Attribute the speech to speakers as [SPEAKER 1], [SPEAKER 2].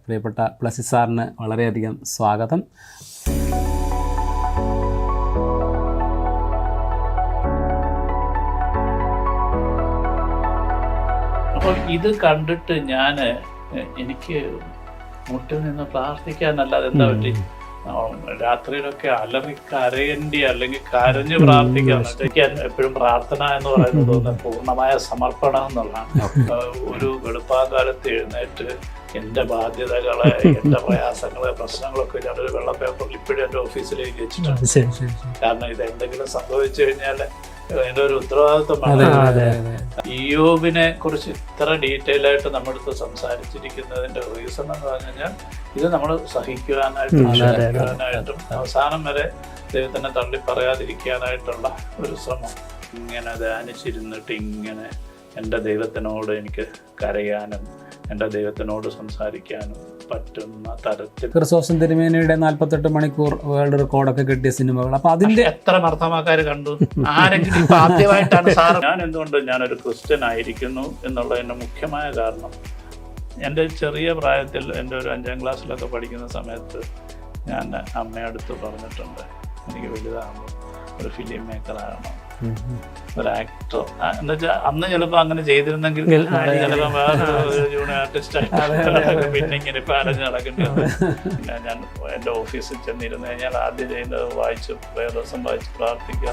[SPEAKER 1] പ്രിയപ്പെട്ട പ്ലസി സാറിന് വളരെയധികം സ്വാഗതം.
[SPEAKER 2] അപ്പോൾ ഇത് കണ്ടിട്ട് എനിക്ക് മുട്ടിൽ നിന്ന് പ്രാർത്ഥിക്കാനല്ലാതെ എന്താ പറ്റി, രാത്രിയിലൊക്കെ കരയേണ്ടി അല്ലെങ്കിൽ കരഞ്ഞ് പ്രാർത്ഥിക്കാൻ എപ്പോഴും പ്രാർത്ഥന എന്ന് പറയുന്നത് പൂർണ്ണമായ സമർപ്പണം എന്നുള്ളതാണ്. ഒരു വെളുപ്പാകാലത്ത് എഴുന്നേറ്റ് എൻ്റെ ബാധ്യതകളെ, എൻ്റെ പ്രയാസങ്ങളെ, പ്രശ്നങ്ങളൊക്കെ ഞാനൊരു വെള്ള പേപ്പറിൽ ഇപ്പോഴും എൻ്റെ ഓഫീസിലേക്ക് വെച്ചിട്ടുണ്ട്. കാരണം ഇത് എന്തെങ്കിലും സംഭവിച്ചു കഴിഞ്ഞാൽ അതിൻ്റെ ഒരു ഉത്തരവാദിത്വമാണ്. ഇയ്യോബിനെ കുറിച്ച് ഇത്ര ഡീറ്റെയിൽ ആയിട്ട് നമ്മളടുത്ത് സംസാരിച്ചിരിക്കുന്നതിൻ്റെ റീസൺ എന്ന് പറഞ്ഞു കഴിഞ്ഞാൽ ഇത് നമ്മൾ സഹിക്കാനായിട്ടും അവസാനം വരെ ദൈവത്തിനെ തള്ളി പറയാതിരിക്കാനായിട്ടുള്ള ഒരു ശ്രമം. ഇങ്ങനെ ധ്യാനിച്ചിരുന്നിട്ട് ഇങ്ങനെ എൻ്റെ ദൈവത്തിനോട് എനിക്ക് കരയാനും എൻ്റെ ദൈവത്തിനോട് സംസാരിക്കാനും പറ്റുന്ന തരത്തിൽ
[SPEAKER 1] ക്രിസോസ്റ്റം തിരുമേനിയുടെ 48 മണിക്കൂർ വേൾഡ് റെക്കോർഡൊക്കെ കിട്ടിയ സിനിമകൾ, അപ്പൊ അതിന്റെ
[SPEAKER 2] എത്ര ഭർത്താമാക്കാർ കണ്ടു? ആരെങ്കിലും ഇപ്പൊ ആദ്യമായിട്ടാണ് സാർ ഞാനൊരു ക്രിസ്ത്യൻ ആയിരിക്കുന്നു എന്നുള്ളതിൻ്റെ മുഖ്യമായ കാരണം, എൻ്റെ ചെറിയ പ്രായത്തിൽ എൻ്റെ ഒരു 5ാം ക്ലാസ്സിലൊക്കെ പഠിക്കുന്ന സമയത്ത് ഞാൻ അമ്മയടുത്ത് പറഞ്ഞിട്ടുണ്ട്, എനിക്ക് വലുതാകുമ്പോൾ ഒരു ഫിലിം മേക്കർ ആകണം, ഒരു ആക്ടർ എന്ന് വെച്ചാൽ അന്ന് ചിലപ്പോൾ അങ്ങനെ ചെയ്തിരുന്നെങ്കിൽ ചിലപ്പോൾ വേറൊരു ജൂനിയർ ആർട്ടിസ്റ്റ് ആയിട്ട് പിന്നെ ഇങ്ങനെ ഇപ്പം അരഞ്ഞ് നടക്കേണ്ടി വന്നു. പിന്നെ ഞാൻ എൻ്റെ ഓഫീസിൽ ചെന്നിരുന്നു കഴിഞ്ഞാൽ ആദ്യം ചെയ്യുന്നത് വേദോസം വായിച്ച് പ്രാർത്ഥിക്കുക.